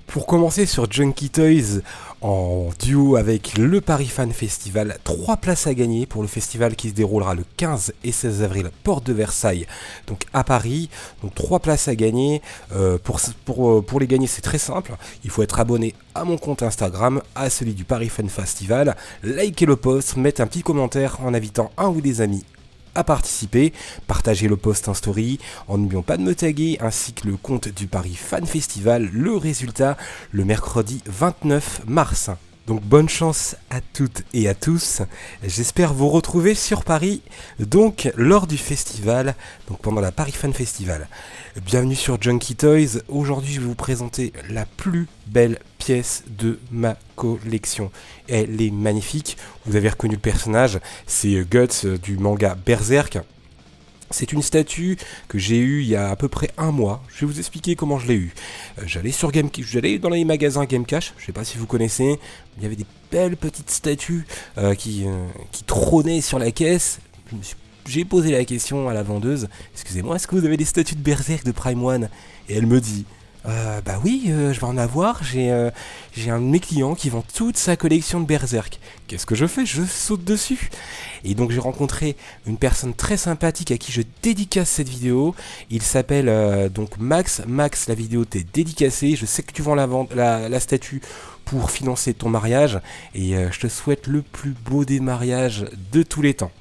Pour commencer sur Junkie Toys, en duo avec le Paris Fan Festival, 3 places à gagner pour le festival qui se déroulera le 15 et 16 avril, porte de Versailles, donc à Paris. Donc 3 places à gagner. Pour les gagner, c'est très simple. Il faut être abonné à mon compte Instagram, à celui du Paris Fan Festival, liker le post, mettre un petit commentaire en invitant un ou des amis à participer, partager le post en story, en n'oubliant pas de me taguer, ainsi que le compte du Paris Fan Festival, le résultat le mercredi 29 mars. Donc bonne chance à toutes et à tous, j'espère vous retrouver sur Paris, donc lors du festival, donc pendant la Paris Fan Festival. Bienvenue sur Junkie Toys, aujourd'hui je vais vous présenter la plus belle pièce de ma collection. Elle est magnifique, vous avez reconnu le personnage, c'est Guts du manga Berserk. C'est une statue que j'ai eue il y a à peu près un mois. Je vais vous expliquer comment je l'ai eue. J'allais dans les magasins Game Cash, je ne sais pas si vous connaissez. Il y avait des belles petites statues qui trônaient sur la caisse. J'ai posé la question à la vendeuse. Excusez-moi, est-ce que vous avez des statues de Berserk de Prime One? Et elle me dit... bah oui, je vais en avoir. J'ai un de mes clients qui vend toute sa collection de Berserk. Qu'est-ce que je fais? Je saute dessus. Et donc j'ai rencontré une personne très sympathique à qui je dédicace cette vidéo. Il s'appelle donc Max. Max, la vidéo t'est dédicacée. Je sais que tu vends la statue pour financer ton mariage. Et je te souhaite le plus beau des mariages de tous les temps.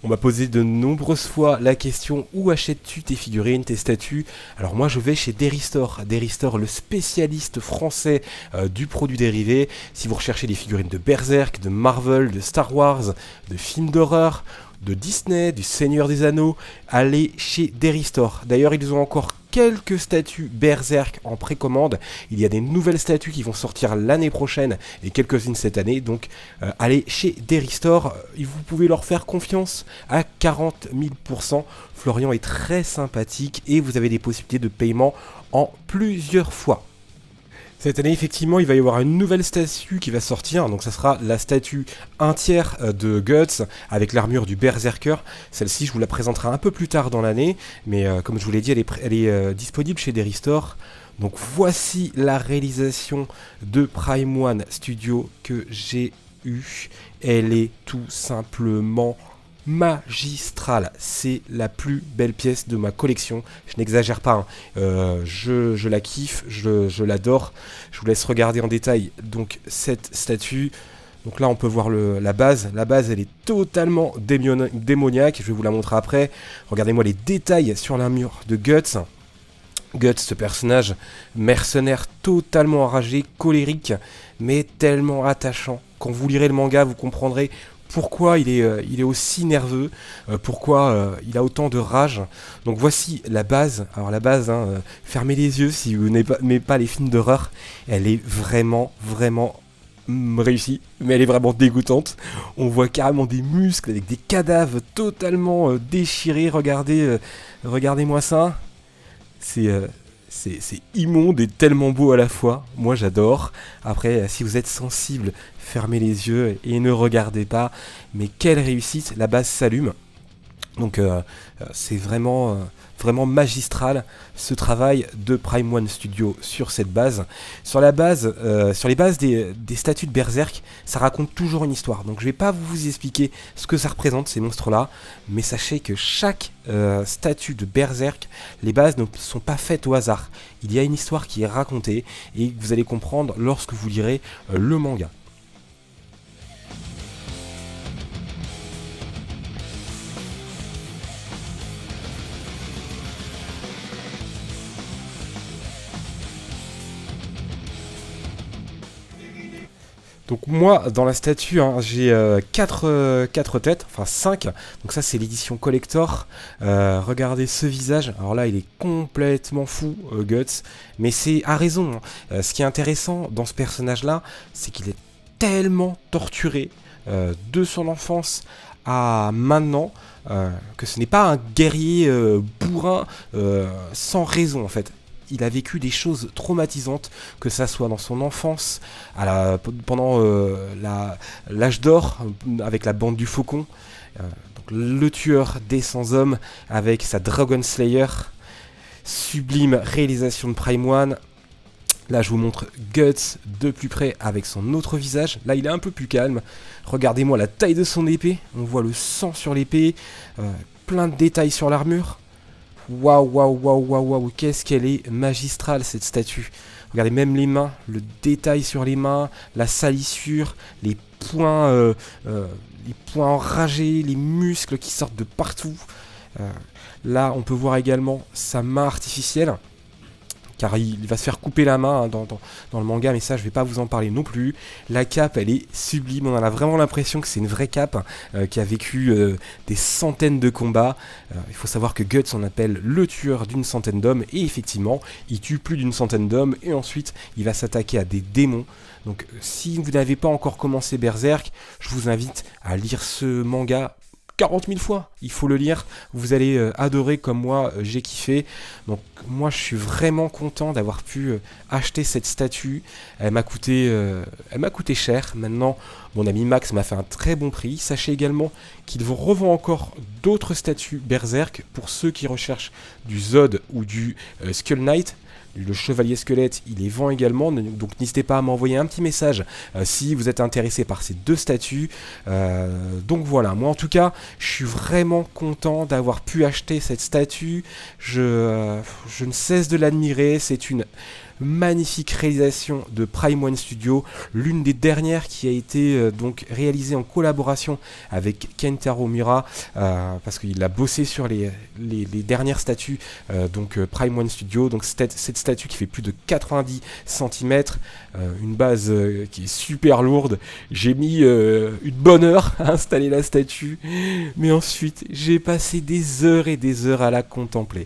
On m'a posé de nombreuses fois la question: où achètes-tu tes figurines, tes statues? Alors moi je vais chez Derrystore. Derrystore, le spécialiste français du produit dérivé. Si vous recherchez des figurines de Berserk, de Marvel, de Star Wars, de films d'horreur, de Disney, du Seigneur des Anneaux, allez chez Derrystore. D'ailleurs ils ont encore quelques statues Berserk en précommande. Il y a des nouvelles statues qui vont sortir l'année prochaine et quelques-unes cette année. Donc allez chez Derrystore, vous pouvez leur faire confiance à 40 000%. Florian est très sympathique et vous avez des possibilités de paiement en plusieurs fois. Cette année, effectivement, il va y avoir une nouvelle statue qui va sortir. Donc ça sera la statue 1/3 de Guts avec l'armure du Berserker. Celle-ci, je vous la présenterai un peu plus tard dans l'année. Mais comme je vous l'ai dit, elle est disponible chez Derrystore. Donc voici la réalisation de Prime One Studio que j'ai eue. Elle est tout simplement magistrale, c'est la plus belle pièce de ma collection, je n'exagère pas, hein. Je la kiffe, je l'adore. Je vous laisse regarder en détail donc cette statue. Donc là on peut voir la base elle est totalement démoniaque, je vais vous la montrer après. Regardez-moi les détails sur l'armure de Guts. Guts, ce personnage mercenaire totalement enragé, colérique, mais tellement attachant. Quand vous lirez le manga, vous comprendrez pourquoi il est aussi nerveux, pourquoi il a autant de rage. Donc voici la base. Alors la base, fermez les yeux si vous n'aimez pas les films d'horreur. Elle est vraiment réussie, mais elle est vraiment dégoûtante. On voit carrément des muscles avec des cadavres totalement déchirés. Regardez-moi ça. C'est immonde et tellement beau à la fois. Moi j'adore. Après, si vous êtes sensible, fermez les yeux et ne regardez pas. Mais quelle réussite, la base s'allume. Donc c'est vraiment magistral ce travail de Prime One Studio sur cette base. Sur les bases des statues de Berserk, ça raconte toujours une histoire. Donc je vais pas vous expliquer ce que ça représente ces monstres-là, mais sachez que chaque statue de Berserk, les bases ne sont pas faites au hasard. Il y a une histoire qui est racontée et vous allez comprendre lorsque vous lirez le manga. Donc moi, dans la statue, j'ai 4 têtes, enfin 5. Donc ça, c'est l'édition collector. Regardez ce visage. Alors là, il est complètement fou, Guts. Mais c'est à raison. Ce qui est intéressant dans ce personnage-là, c'est qu'il est tellement torturé de son enfance à maintenant, que ce n'est pas un guerrier bourrin sans raison, en fait. Il a vécu des choses traumatisantes, que ça soit dans son enfance, pendant l'âge d'or, avec la bande du Faucon, donc le tueur des 100 hommes, avec sa Dragon Slayer, sublime réalisation de Prime One. Là, je vous montre Guts de plus près avec son autre visage. Là, il est un peu plus calme. Regardez-moi la taille de son épée. On voit le sang sur l'épée. Plein de détails sur l'armure. Waouh, waouh, waouh, waouh, waouh. Qu'est-ce qu'elle est magistrale, cette statue. Regardez même les mains, le détail sur les mains, la salissure, les points enragés, les muscles qui sortent de partout. Là, on peut voir également sa main artificielle. Car il va se faire couper la main hein, dans le manga, mais ça je vais pas vous en parler non plus. La cape elle est sublime, on a vraiment l'impression que c'est une vraie cape qui a vécu des centaines de combats. Il faut savoir que Guts on appelle le tueur d'une centaine d'hommes, et effectivement il tue plus d'une centaine d'hommes, et ensuite il va s'attaquer à des démons. Donc si vous n'avez pas encore commencé Berserk, je vous invite à lire ce manga 40 000 fois, il faut le lire, vous allez adorer comme moi j'ai kiffé. Donc moi je suis vraiment content d'avoir pu acheter cette statue, elle m'a coûté cher. Maintenant mon ami Max m'a fait un très bon prix. Sachez également qu'il revend encore d'autres statues Berserk pour ceux qui recherchent du Zod ou du Skull Knight. Le chevalier squelette, il les vend également, donc n'hésitez pas à m'envoyer un petit message si vous êtes intéressé par ces deux statues. Donc voilà, moi en tout cas, je suis vraiment content d'avoir pu acheter cette statue. Je ne cesse de l'admirer, c'est une magnifique réalisation de Prime One Studio, l'une des dernières qui a été donc réalisée en collaboration avec Kentaro Miura, parce qu'il a bossé sur les dernières statues donc Prime One Studio. Donc cette statue qui fait plus de 90 cm, une base qui est super lourde. J'ai mis une bonne heure à installer la statue, mais ensuite j'ai passé des heures et des heures à la contempler.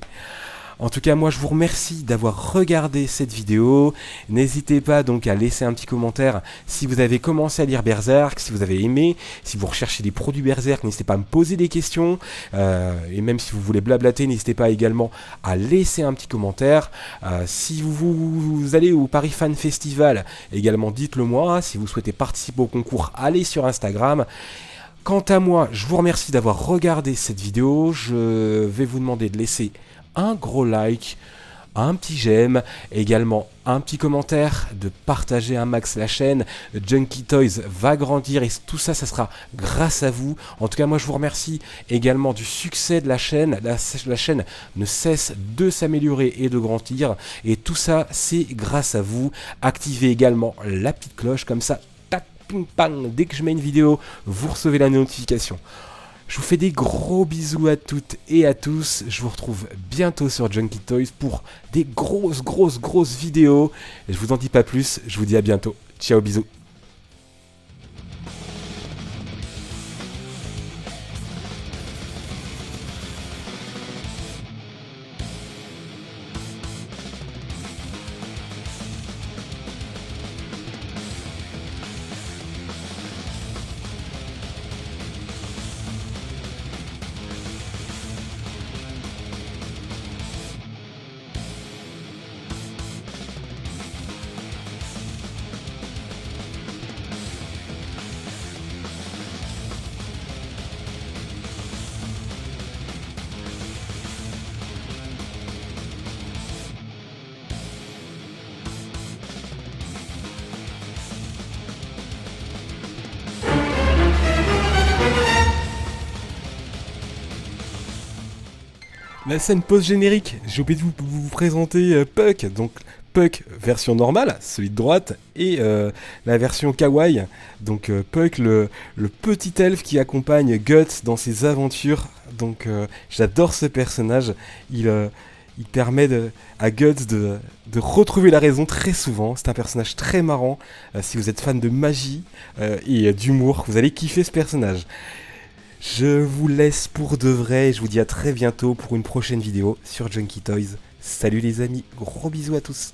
En tout cas, moi, je vous remercie d'avoir regardé cette vidéo. N'hésitez pas donc à laisser un petit commentaire si vous avez commencé à lire Berserk, si vous avez aimé, si vous recherchez des produits Berserk, n'hésitez pas à me poser des questions. Et même si vous voulez blablater, n'hésitez pas également à laisser un petit commentaire. Si vous allez au Paris Fan Festival, également dites-le moi. Si vous souhaitez participer au concours, allez sur Instagram. Quant à moi, je vous remercie d'avoir regardé cette vidéo. Je vais vous demander de laisser un gros like, un petit j'aime, également un petit commentaire, de partager un max la chaîne. Junkie Toys va grandir et tout ça, ça sera grâce à vous. En tout cas, moi je vous remercie également du succès de la chaîne. La chaîne ne cesse de s'améliorer et de grandir, et tout ça c'est grâce à vous. Activez également la petite cloche, comme ça, tac, ping, pang, dès que je mets une vidéo, vous recevez la notification. Je vous fais des gros bisous à toutes et à tous. Je vous retrouve bientôt sur Junkie Toys pour des grosses vidéos. Et je vous en dis pas plus, je vous dis à bientôt. Ciao, bisous. La scène post-générique, j'ai oublié de vous présenter Puck. Donc Puck version normale, celui de droite, et la version kawaii. Donc Puck, le petit elfe qui accompagne Guts dans ses aventures. Donc j'adore ce personnage. Il permet à Guts de retrouver la raison très souvent. C'est un personnage très marrant. Si vous êtes fan de magie et d'humour, vous allez kiffer ce personnage. Je vous laisse pour de vrai et je vous dis à très bientôt pour une prochaine vidéo sur Junkie Toys. Salut les amis, gros bisous à tous.